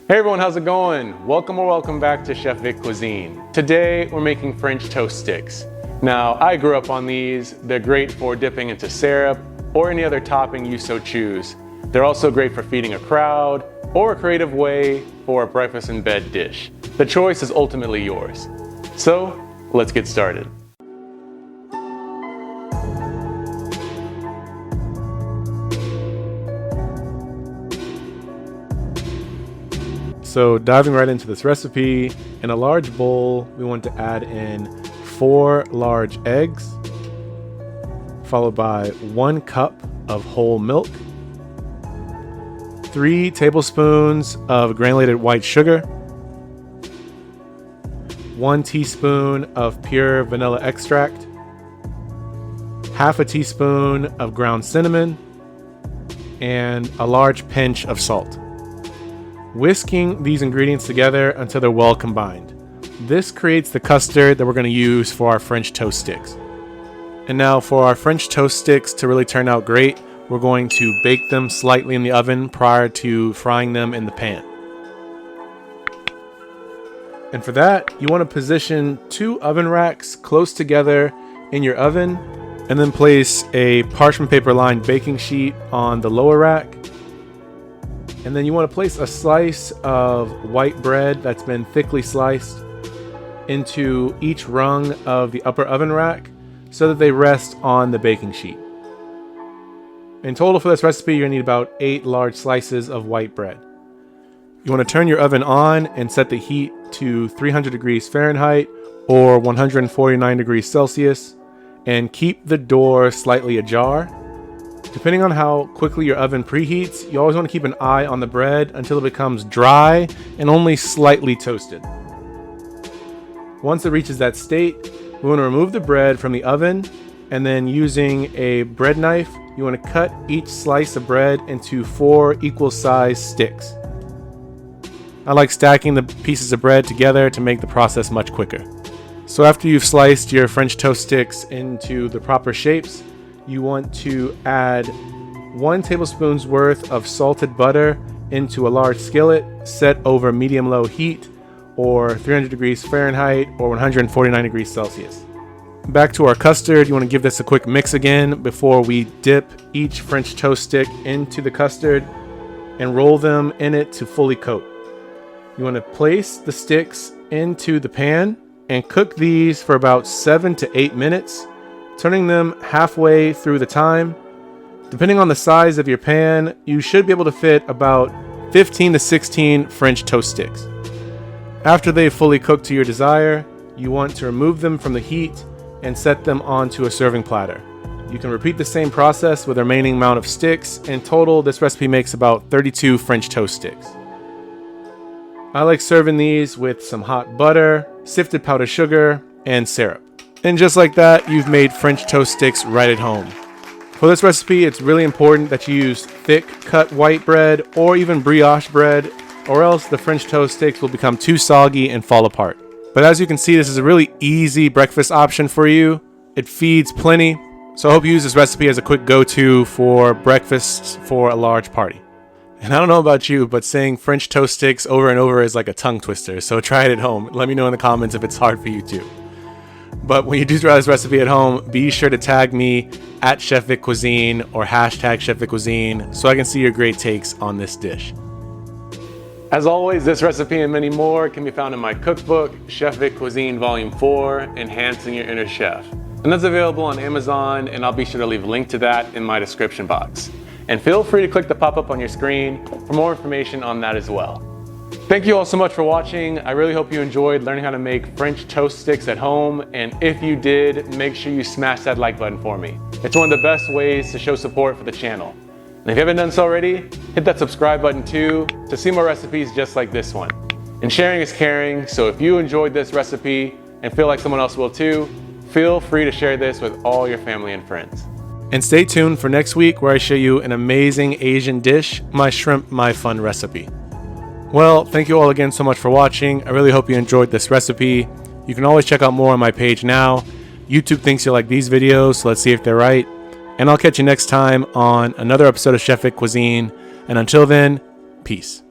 Hey everyone, how's it going? Welcome back to Chef Vic Cuisine. Today we're making French toast sticks. Now, I grew up on these. They're great for dipping into syrup or any other topping you so choose. They're also great for feeding a crowd or a creative way for a breakfast in bed dish. The choice is ultimately yours. So, let's get started. So diving right into this recipe, in a large bowl, we want to add in 4 large eggs, followed by 1 cup of whole milk, 3 tablespoons of granulated white sugar, 1 teaspoon of pure vanilla extract, half a teaspoon of ground cinnamon, and a large pinch of salt. Whisking these ingredients together until they're well combined. This creates the custard that we're going to use for our French toast sticks. And now for our French toast sticks to really turn out great, we're going to bake them slightly in the oven prior to frying them in the pan. And for that, you want to position 2 oven racks close together in your oven, and then place a parchment paper lined baking sheet on the lower rack. And then you want to place a slice of white bread that's been thickly sliced into each rung of the upper oven rack so that they rest on the baking sheet. In total for this recipe, you're going to need about 8 large slices of white bread. You want to turn your oven on and set the heat to 300 degrees Fahrenheit or 149 degrees Celsius, and keep the door slightly ajar. Depending on how quickly your oven preheats, you always want to keep an eye on the bread until it becomes dry and only slightly toasted. Once it reaches that state, we want to remove the bread from the oven, and then using a bread knife, you want to cut each slice of bread into 4 equal sized sticks. I like stacking the pieces of bread together to make the process much quicker. So after you've sliced your French toast sticks into the proper shapes, you want to add 1 tablespoon's worth of salted butter into a large skillet set over medium-low heat or 300 degrees Fahrenheit or 149 degrees Celsius. Back to our custard, you want to give this a quick mix again before we dip each French toast stick into the custard and roll them in it to fully coat. You want to place the sticks into the pan and cook these for about 7 to 8 minutes, turning them halfway through the time. Depending on the size of your pan, you should be able to fit about 15 to 16 French toast sticks. After they've fully cooked to your desire, you want to remove them from the heat and set them onto a serving platter. You can repeat the same process with the remaining amount of sticks. In total, this recipe makes about 32 French toast sticks. I like serving these with some hot butter, sifted powdered sugar, and syrup. And just like that, you've made French toast sticks right at home. For this recipe, it's really important that you use thick cut white bread or even brioche bread, or else the French toast sticks will become too soggy and fall apart. But as you can see, this is a really easy breakfast option for you. It feeds plenty, so I hope you use this recipe as a quick go-to for breakfast for a large party. And I don't know about you, but saying French toast sticks over and over is like a tongue twister, so try it at home. Let me know in the comments if it's hard for you too. But when you do try this recipe at home, be sure to tag me at Chef Vic Cuisine or hashtag Chef Vic Cuisine so I can see your great takes on this dish. As always, this recipe and many more can be found in my cookbook, Chef Vic Cuisine Volume 4, Enhancing Your Inner Chef. And that's available on Amazon, and I'll be sure to leave a link to that in my description box. And feel free to click the pop-up on your screen for more information on that as well. Thank you all so much for watching. I really hope you enjoyed learning how to make French toast sticks at home. And if you did, make sure you smash that like button for me. It's one of the best ways to show support for the channel. And if you haven't done so already, hit that subscribe button too to see more recipes just like this one. And sharing is caring, so if you enjoyed this recipe and feel like someone else will too, feel free to share this with all your family and friends. And stay tuned for next week where I show you an amazing Asian dish, my shrimp my fun recipe. Well, thank you all again so much for watching. I really hope you enjoyed this recipe. You can always check out more on my page now. YouTube thinks you like these videos, so let's see if they're right. And I'll catch you next time on another episode of Chef Vic Cuisine. And until then, peace.